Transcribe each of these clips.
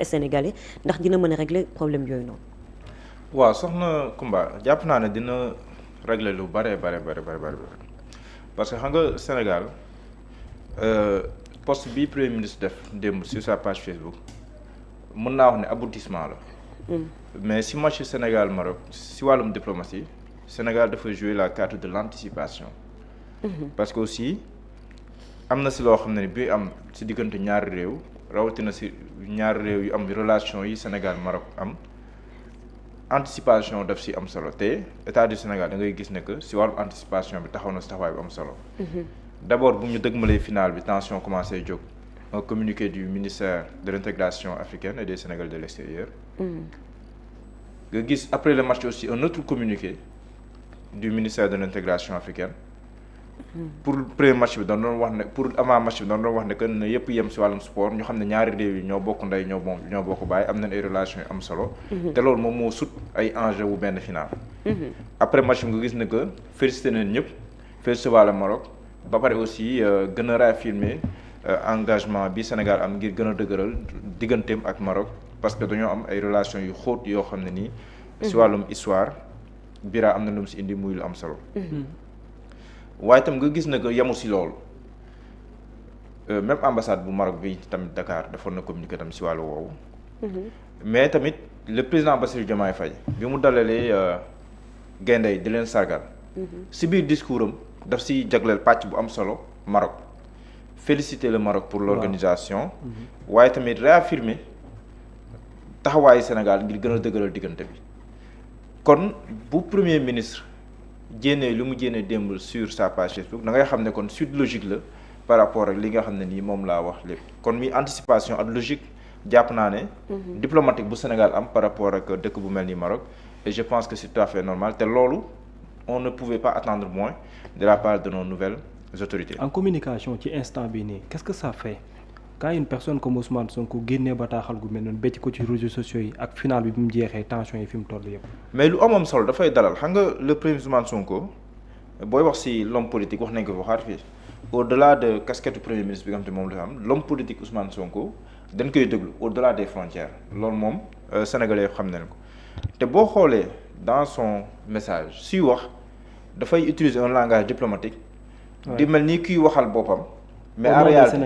sénégalais ndax dina mën a régler problème yooyu noonu. waaw soxna Kumba jàpp naa ne dina régler lu bare parce que xam nga Sénégal poste bi premier ministre def démb sur sa page Facebook mën naa wax ne aboutissement la. mais si match Sénégal Maroc si wàllum diplomatie Sénégal dafa jouer la carte de l'anticipation. parce que aussi am na si loo xam ne bi am si diggante ñaari réew rawatina si ñaari réew yu am relation yi Sénégal Maroc am. anticipation daf si am solo te état du Sénégal da ngay gis ne que si wàllu anticipation bi taxaw na si taxawaay bu am solo. d'abord bu ñu dëgmalee final bi tension commencé jóg un communiqué du ministère de l'intégration africaine et des Sénégalais de l'extérieur. nga gis après le match aussi un autre communiqué du ministère de l'intégration africaine. pour premier match bi doon wax ne pour avant match bi doon wax ne que ne yëpp yem si wàllum sport ñu xam ne ñaari réew yi ñoo bokk ndey ñoo bokk bàyyi am nañ ay relations yu am solo. te loolu moom moo sut ay enjeu wu benn final. après match bi nga gis ne que félicité nañ ñëpp félicité waa le Maroc ba pare aussi gën a réaffirmer engagement bi Sénégal am ngir gën a dëgëral digganteem ak Maroc parce que dañoo am ay relations yu xóot yoo xam ne nii. si wàllum histoire Bira am na lu mu si indi muy lu am solo. waaye itam nga gis na que yemu si loolu même ambassade bu Maroc bi tamit Dakar defoon na communiqué tamit si wàllu woowu. mais tamit le président Bassirou Diomaye Faye bi mu dalalee gaynde yi di leen sargal. si biir discours am daf si jagleel pàcc bu am solo Maroc féliciter le Maroc pour l'organisation. waaye tamit réaffirmer taxawaayu Sénégal ngir gën a dëgëral diggante bi kon bu premier ministre. jénnee lu mu jénnee démb sur sa page Facebook da ngay xam ne kon suite logique la par rapport ak li nga xam ne nii moom laa wax lépp kon mi anticipation ak logique jàpp naa ne diplomatique bu Sénégal am par rapport ak dëkk bu mel ni Maroc et je pense que c'est tout à fait normal te loolu on ne pouvait pas attendre moins de la part de nos nouvelles autorités. En communication ci instant bii nii qu'est-ce que ça fait quand une personne comme Ousmane Sonko génnee bataaxal gu mel noonu becc ko ci réseaux sociaux yi ak final bi mu jeexee tension yi fi mu toll yëpp. mais lu am solo dafay dalal xam nga le premier Ousmane Sonko booy wax ci l'homme politique wax nañ ko waxaat fii au-delà de casquette premier ministre bi nga xam te moom la am l'homme politique Ousmane Sonko dañ koy déglu au-delà des frontières loolu moom sénégalais xam nañ ko te boo xoolee dans son message suy wax dafay utiliser un langage diplomatique. di mel ni kuy waxal boppam. mais en réalité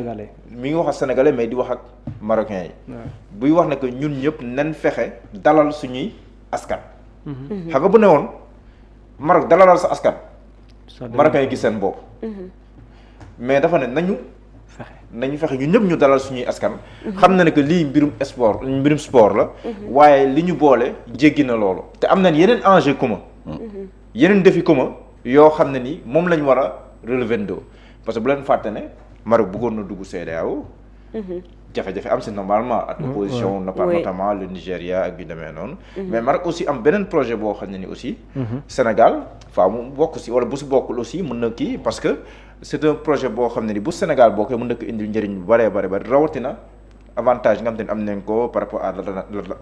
mi ngi wax ak sénégalais mais di wax ak marocains yi. buy wax ne que ñun ñëpp nañ fexe dalal suñuy askan. xam nga bu ne woon Maroc dalalal sa askan. marocains yi gis seen bopp. mais dafa ne nañu fexe ñun ñëpp ñu dalal suñuy askan. xam na ne que lii mbirum sport la. waaye li ñu boole jéggi na loolu. te am nañ yeneen enjeu commun. yeneen défi commun yoo xam ne ni moom lañ war a relever ndoo parce que bu leen fàtte ne. Maroc bëggoon na dugg CEDEAO. jafe-jafe am si normalement ak opposition notamment le Nigéria ak yu demee noonu. mais Maroc aussi am beneen projet boo xam ne ni aussi. Sénégal faa mu bokk si wala bu si bokkul aussi mën na kii parce que c'est un projet boo xam ne ni bu Sénégal bokkee mën na ko indil njëriñ bu bëree bëri rawatina avantage nga xam te ne am nañ ko par rapport à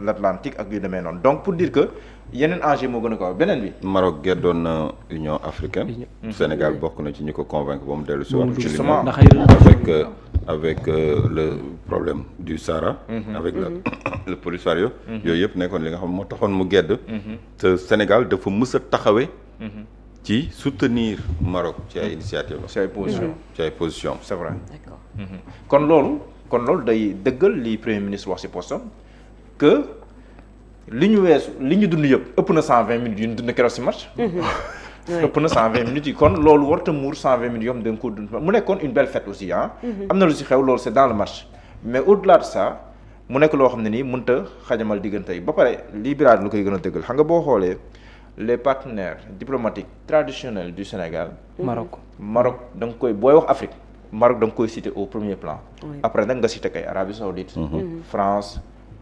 l'Atlantique ak yu demee noonu donc pour dire que yeneen enjeu moo gën a kaw beneen bi. Maroc geddoon na Union africaine. Sénégal bokk na ci ñi ko convaincre ba mu dellu si waat. justement avec le problème du Sahara. avec le Polisario. yooyu yëpp nekkoon li nga xam moo taxoon mu gedd. te Sénégal dafa mës a taxawee. ci soutenir Maroc ci ay initiative la. ci ay position c'est vrai. D'accord. kon loolu day dëggal li premier ministre wax ci postam que li ñu dund yëpp ëpp na 120 minutes yu ñu dund keroog ci match. ëpp na 120 minutes yi kon loolu warta muur 120 minutes yoo xam da nga ko dund mu nekkoon une belle fête aussi am na lu ci xew loolu c'est dans le match mais au-delà de ça mu nekk loo xam ne nii mënut a xajamal diggante yi ba pare lii biraat lu koy gën a dëggal xam nga boo xoolee les partenaires diplomatiques traditionnels du Sénégal. Maroc da nga koy booy wax Afrique. Maroc da nga koy citer au premier plan. après nag nga citer kay Arabie Saoudite. France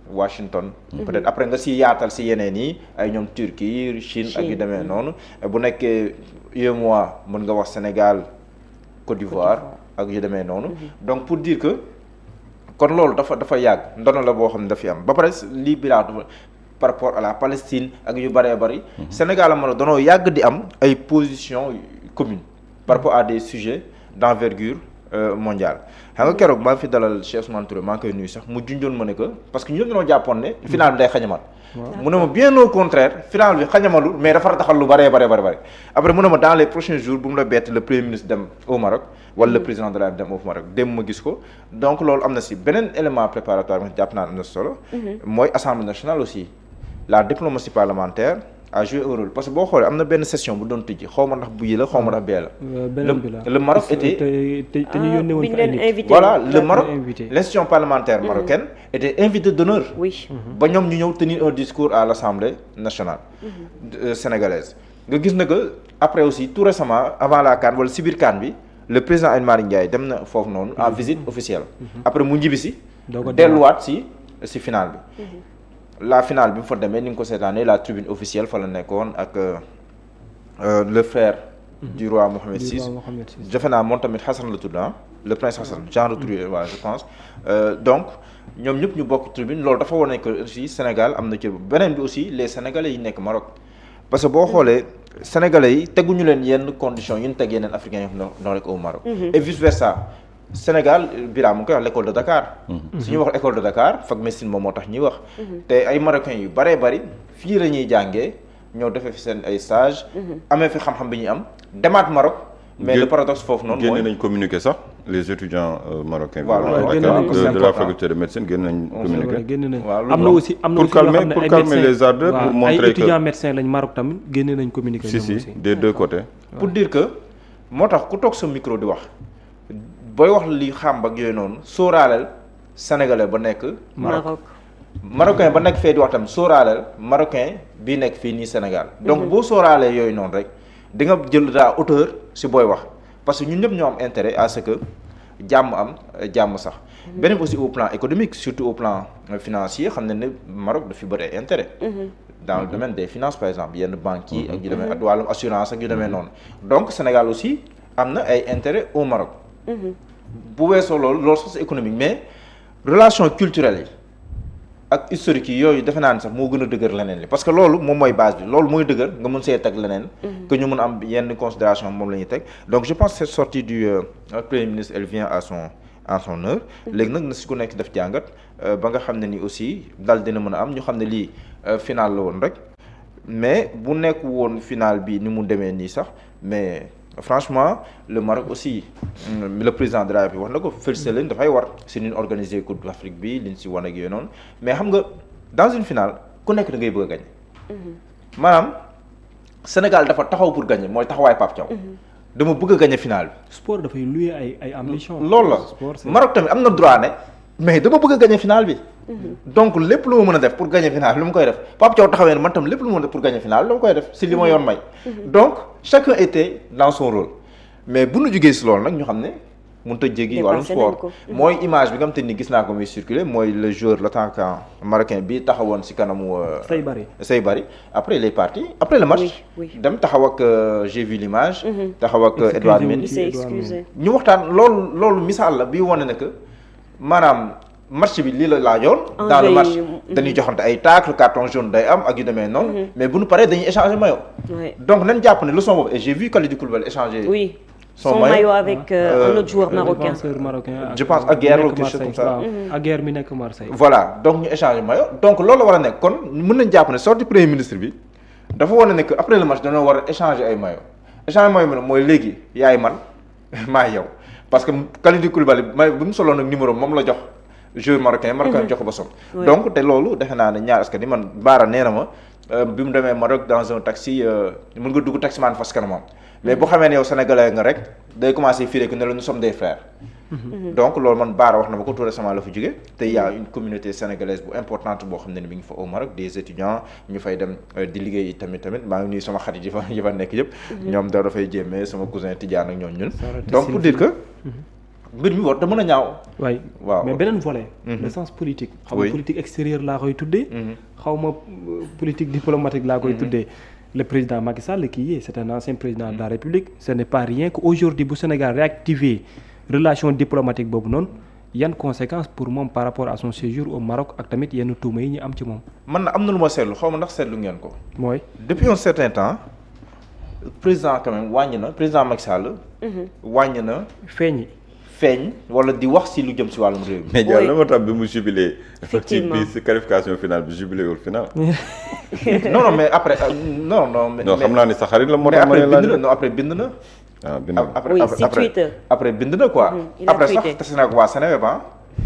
Washington. peut-être après nga si yaatal si yeneen yi ay ñoom Turquie Chine ak yu demee noonu bu nekkee UEMOA mën nga wax Sénégal Côte d'Ivoire ak yu demee noonu. donc pour dire que kon loolu dafa yàgg ndono la boo xam ne dafa am ba pare lii bilaatu par rapport à la Palestine ak yu bëree bëri. Sénégal a mën a danoo yàgg di am ay positions communes par rapport à des sujets d'envergure mondial xam nga keroog maa fi dalal Cheikh Ousmane Touré maa ngi koy nuyu sax mu junjoon ma ne que parce que ñu dañoo jàppoon ne final bi day xañamal mu ne ma bien au contraire final bi xañamalu mais dafa rataxal lu bare après mu ne ma dans les prochains jours bu mu la bett le premier ministre dem au Maroc wala le président de la République dem au Maroc dem ma gis ko donc loolu am na si beneen élément préparatoire bi jàpp naa am na solo mooy assemblée nationale aussi la diplomatie parlementaire a joué un rôle parce que boo xoolee am na benn session bu doon tëjji xaw ma ndax bii la xaw ma ndax bee la le Maroc était te ñu yónnee woon voilà le Maroc l'institution parlementaire marocaine était invité d'honneur ba ñoom ñu ñëw tenir un discours à l'Assemblée nationale sénégalaise nga gis na que après aussi tout récemment avant la CAN wala si biir CAN bi le président Aly Malick Ndiaye dem na foofu noonu en visite officielle après mu njibbi si delluwaat si final bi la finale bi mu fa demee ni nga ko seetaanee la tribune officielle fa la nekkoon ak le frère du roi Mohammed VI defe naa moom tamit Hassan la tudd le prince Hassan genre tur waaw je pense donc ñoom ñëpp ñu bokk tribune loolu dafa wane que aussi Sénégal am na ci beneen bi aussi les sénégalais yi nekk Maroc parce que boo xoolee sénégalais yi teguñu leen yenn conditions yu ñu teg yeneen africains yi noo rek au Maroc et vice versa Sénégal Birame mu ngi koy wax l'école de Dakar su ñuy wax école de Dakar fac médecine moom moo tax ñuy wax te ay marocains yu bëree bëri fii la ñuy jàngee ñoo defee fi seen ay stage amee fi xam-xam bi ñuy am demaat Maroc mais le paradoxe foofu noonu mooy génne nañ communiqué sax les étudiants marocains de la faculté de médecine génne nañ communiqué am na aussi pour calmer les ardeurs pour montrer que ay étudiants médecins lañ Maroc tamit génne nañ communiqué si des deux côtés pour dire que moo tax ku toog sa micro di wax booy wax li xam ak yooyu noonu sóoraaleel sénégalais ba nekk Maroc marocain ba nekk fee di wax tamit sóoraaleel marocain bii nekk fii nii Sénégal donc boo sóoraalee yooyu noonu rek di nga jël daa hauteur si booy wax parce que ñun ñëpp ñoo am intérêt à ce que jàmm am jàmm sax beneen aussi au plan économique surtout au plan financier xam ne Maroc daf fi bëri ay intérêt dans le domaine des finances par exemple yenn banques yi ak yu demee ak wàllum assurance ak yu demee noonu donc Sénégal aussi am na ay intérêt au Maroc bu weesoo loolu sax c'est économique mais relation culturelle yi ak historique yi yooyu defe naa ne sax moo gën a dëgër leneen li parce que loolu moom mooy base bi loolu mooy dëgër nga mën see teg leneen que ñu mën am yenn considération moom la ñuy teg donc je pense que cette sortie du premier ministre elle vient à son heure léegi nag na si ku nekk def jàngat ba nga xam ne ni aussi dal dina mën a am ñu xam ne lii final la woon rek mais bu nekk woon final bi ni mu demee nii sax mais franchement le Maroc aussi le président de la République wax na ko félicité leen dafay war si ñu organiser Coupe d'Afrique bi liñ si wan ak yooyu noonu mais xam nga dans une finale ku nekk da ngay bëgg a gagner maanaam Sénégal dafa taxaw pour gagner mooy taxawaay Pape Thiaw dama bëgg a gagner finale bi. sport dafay louer ay ambition. loolu la Maroc tamit am na droit ne mais dama bëgg a gagner finale bi. donc lépp lu ma mën a def pour gagner finale lu mu koy def Pape Thiaw taxawee ne man tam lépp lu ma mën a def pour gagner finale lu ma koy def si li ma yoon may. donc chacun était dans son rôle mais bu nu jugee si loolu nag ñu xam ne mënut a jéggi wàllum sport mooy image bi nga xam te ni gis naa ko muy circuler mooy le joueur l'attaquant marocain bi taxawoon si kanamu. Saybari après les parties après le match. dem taxaw ak j'ai vu l'image. taxaw ak Edouard Mendy ñu waxtaan loolu misaal la bi wane ne que maanaam. match bi lii la laajoon dans le match dañuy joxante ay tacle carton jaune day am ak yu demee noonu mais bu ñu paree dañuy échanger maillot donc nañ jàpp ne leçon boobu et j'ai vu Kalidou Koulibaly échanger son maillot avec un autre joueur marocain je pense Aguerd ou quelque chose comme ça Aguerd mi nekk Marseille voilà donc ñu échanger maillot donc loolu la war a nekk kon mën nañ jàpp ne sortie premier ministre bi dafa wane ne que après le match dañoo war a échanger ay maillot échanger maillot bi nag mooy léegi yaay man maa yow parce que Kalidou Koulibaly maillot bi mu soloon ak numéro moom la jox joueur marocain jox ko ba som donc te loolu defe naa ne ñaar askan ni man Baara nee na ma bi mu demee Maroc dans un taxi mën nga dugg taximan fas kanamam mais bu xamee ne yow sénégalais nga rek day commencer firé que ne la nous sommes des frères donc loolu man Baara wax na ma ko tout récemment la fa jóge te y a une communauté sénégalaise bu importante boo xam ne ni mi ngi fa au Maroc des étudiants ñu fay dem di liggéey tamit maa ngi nuyu sama xarit yi fa nekk yëpp ñoom da dafay jéemee sama cousin Tidiane ak ñoom ñun donc pour dire que mbir mi war da mën a ñaaw. waaw mais beneen volet. le sens politique. xaw ma politique extérieure laa koy tuddee. xaw ma politique diplomatique laa koy tuddee. le président Macky Sall qui est c'est un ancien président de la République ce n'est pas rien que aujourd'hui bu Sénégal réactiver relation diplomatique boobu noonu yan conséquences pour moom par rapport à son séjour au Maroc ak tamit yenn tuuma yi ñu am ci moom. man na am na lu ma seetlu xaw ma ndax seetlu ngeen ko. mooy depuis un certain temps président quand même wàññi na président Macky Sall. wàññi na. feeñ wala di wax si lu jëm si wàllum réew mi. mais Diallo la moo tax bi mu jubilé. effectivement ci qualification finale bi jubilé wul final. non mais après non. non xam naa ni sa xarit la moo tax ma ne la non après bind na. ah bind na oui si Twitter. après bind na quoi. après sax tase na ak waa Sénégal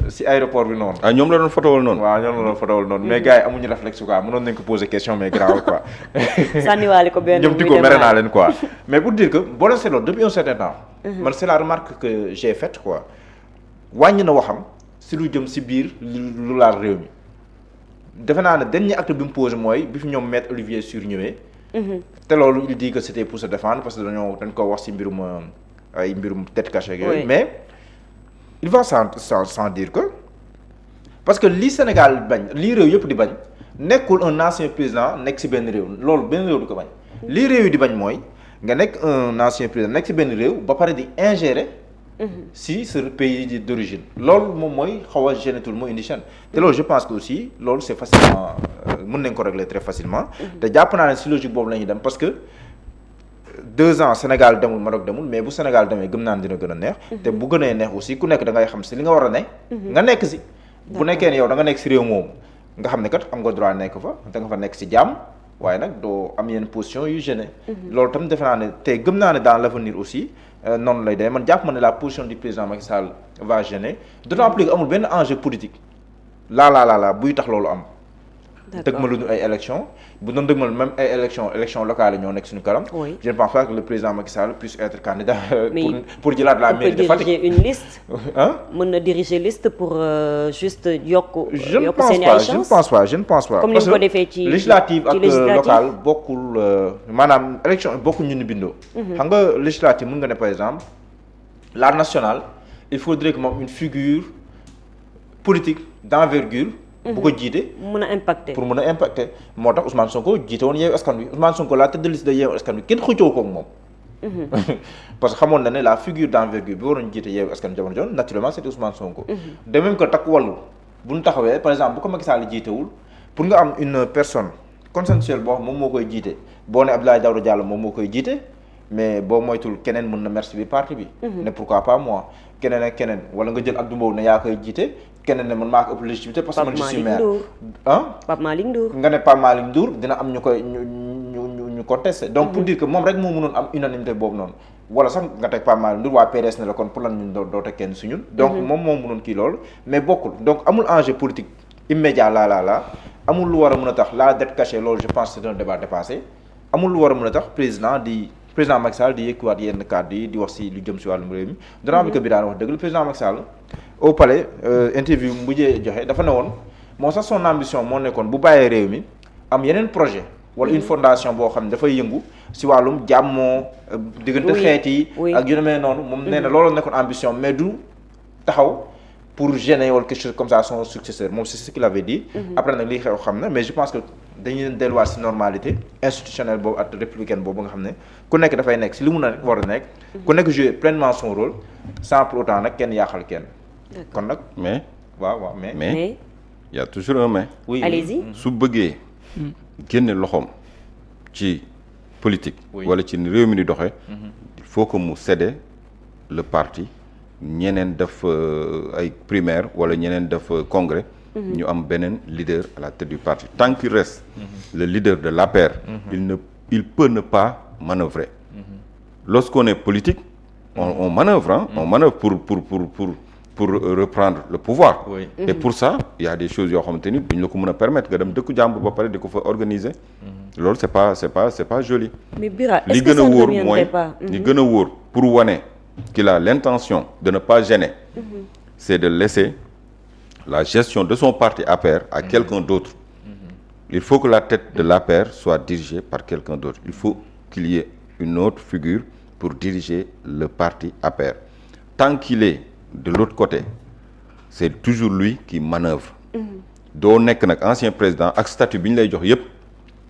si aéroport bi noonu. ah ñoom la doon fotowal noonu. waaw ñoom la doon fotowal noonu mais gars yi amuñu réflexe quoi mënoon nañ ko poser question mais grave quoi. sànniwaale ko benn ñoom di ko mere naa leen quoi. mais pour dire que boo leen seetloo depuis un certain temps. man c'est la remarque que j'ai faite quoi. wàññi na waxam si lu jëm si biir lu laal réew mi. defe naa ne dernier acte bi mu posé mooy bi fi ñoom maître Olivier Sur ñëwee. te loolu il dit que c'était pour se défendre parce que dañ ko wax si mbirum ay mbirum tête cachée ak yooyu mais. il va sans dire que parce que lii Sénégal bañ lii réew yëpp di bañ nekkul un ancien président nekk si benn réew loolu benn réew di ko bañ lii réew yi di bañ mooy nga nekk un ancien président nekk si benn réew ba pare di ingérer si ce pays d'origine loolu moom mooy xaw a gêner tout le monde indi chaîne te loolu je pense que aussi loolu c'est facilement mën nañ ko régler très facilement te jàpp naa ne si logique boobu la ñuy dem parce que 2 ans Sénégal demul Maroc demul mais bu Sénégal demee gëm naa ne dina gën a neex. te bu gënee neex aussi ku nekk da ngay xam si li nga war a ne. nga nekk si. bu nekkee ne yow da nga nekk si réew moomu nga xam ne kat am nga droit nekk fa da nga fa nekk si jàmm waaye nag doo am yenn position yu gêné. loolu tam defe naa ne te gëm naa ne dans l'avenir aussi noonu lay demee man jàpp ma ne la position du président Macky Sall va gêner d'autant plus que amul benn enjeu politique laa buy tax loolu am. dëgmaluñu ay élections bu doon dëgmal même ay élections locales yi ñoo nekk suñu kanam. je ne pense pas que le président Macky Sall puisse être candidat. pour jëlaat la mairie de Fatick. diriger une liste. mën na diriger liste pour juste yokk seen ay chance je ne pense pas. comme ni mu ko defee ci législative ak locale bokkul maanaam élection bokkul ñu ni bindoo. xam nga législative mën nga ne par exemple la nationale il faudrait que moom une figure politique d'envergure. bu ko jiite mën a impacter pour mën a impacter moo tax Ousmane Sonko jiite woon Yewwi Askan Wi Ousmane Sonko la tête de liste de Yewwi Askan Wi kenn xëccoo ko ak moom. parce que xamoon na ne la figure d'envergure bi waroon jiite Yewwi Askan Wi jamono joon naturellement c'était Ousmane Sonko. de même que Takku Wallu bu ñu taxawee par exemple bu ko Macky Sall jiitewul pour nga am une personne consensuelle boo xam moom moo koy jiite boo ne Abdoulaye Daouda Diallo moom moo koy jiite mais boo moytul keneen mën na merci bi parti bi. ne pourquoi pas moi keneen ak keneen wala nga jël Abdou Mbow ne yaa koy jiite. keneen ne man maa ko ëpp légitimité parce que man je suis maire Pape Malick Ndour nga ne Pape Malick Ndour dina am ñu koy ñu contesté donc pour dire que moom rek moo mënoon am unanimité boobu noonu wala sax nga teg Pape Malick Ndour waa PDS ne la kon pour lan ñun doo teg kenn si ñun donc moom moo mënoon kii loolu mais bokkul donc amul enjeu politique immédiat là amul lu war a mën a tax la dette cachée loolu je pense c'est un débat dépassé amul lu war a mën a tax président Macky Sall di yëkkiwaat yenn kàddu yi di wax si lu jëm si wàllum réew mi danaa bi ko bi daan wax dëgg le président Macky Sall au palais interview mujjee joxe dafa ne woon moo sax son ambition moo nekkoon bu bàyyee réew mi am yeneen projet wala une fondation boo xam ne dafay yëngu si wàllum jàmmoo diggante xeet yi ak yu demee noonu moom nee na loolu nekkoon ambition mais du taxaw pour gêner wala quelque chose comme ça son successeur moom c'est ce qu'il avait dit après nag lii xew xam na mais je pense que dañuy leen delluwaat si normalité institutionnelle boobu ak républicaine boobu nga xam ne ku nekk dafay nekk si li mun a war a nekk ku nekk jouer pleinement son rôle sans pour autant nag kenn yaaxal kenn kon nag mais waaw mais y a toujours un mais oui allez-y su bëggee génne loxoom ci politique wala ci réew mi di doxee il faut que mu céder le parti ñeneen def ay primaire wala ñeneen def congrès ñu am beneen leader à la tête du parti tant qu'il reste le leader de l'APR il peut ne pas manœuvrer lorsqu'on est politique on manœuvre on manœuvre pour reprendre le pouvoir et pour ça il y a des choses yoo xamante ni duñ la ko mën a permettre nga dem dëkku jàmbur ba pare di ko fa organiser loolu c'est pas joli mais Bira li gën a wóor mooy li gën a wóor pour wane qu'il a l'intention de ne pas gêner c'est de laisser la gestion de son parti APR à quelqu'un d'autre. Il faut que la tête de l'APR soit dirigée par quelqu'un d'autre. Il faut qu'il y ait une autre figure pour diriger le parti APR. Tant qu'il est de l'autre côté, c'est toujours lui qui manœuvre. doo nekk nag ancien président ak statut bi ñu lay jox yépp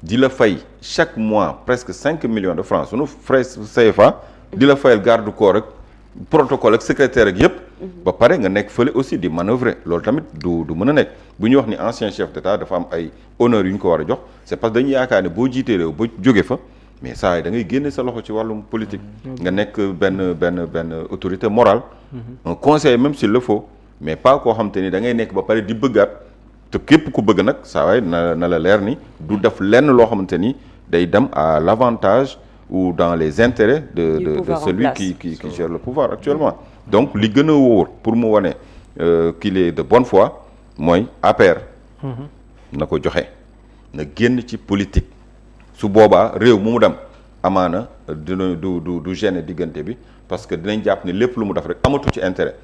di la fay chaque mois presque 5 millions de francs sunu frais CFA di la fayal garde corps ak protocole ak secrétaire ak yépp ba pare nga nekk fële aussi di manœuvrer loolu tamit du mën a nekk bu ñu wax ni ancien chef d'État dafa am ay honneurs yu ñu ko war a jox c'est parce que dañuy yaakaar ne boo jiitee réew ba jóge fa mais saa yi da ngay génne sa loxo ci wàllum politique nga nekk benn autorité morale un conseiller même s'il le faut mais pas koo xam te ni da ngay nekk ba pare di bëggaat te képp ku bëgg nag saa waay na la leer ni du def lenn loo xamante ni day dem à l'avantage ou dans les intérêts de celui qui gère le pouvoir actuellement donc li gën a wóor pour mu wane qu'il est de bonne foi mooy APR na ko joxe na génn ci politique su boobaa réew mu dem amaana dina du gêner diggante bi parce que dinañ jàpp ni lépp lu mu def rek amatu ci intérêt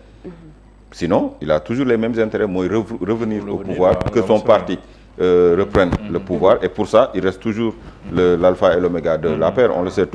sinon il a toujours les mêmes intérêts mooy revenir au pouvoir que son parti reprenne le pouvoir et pour ça il reste toujours l'alpha et l'oméga de l'APR on le sait tous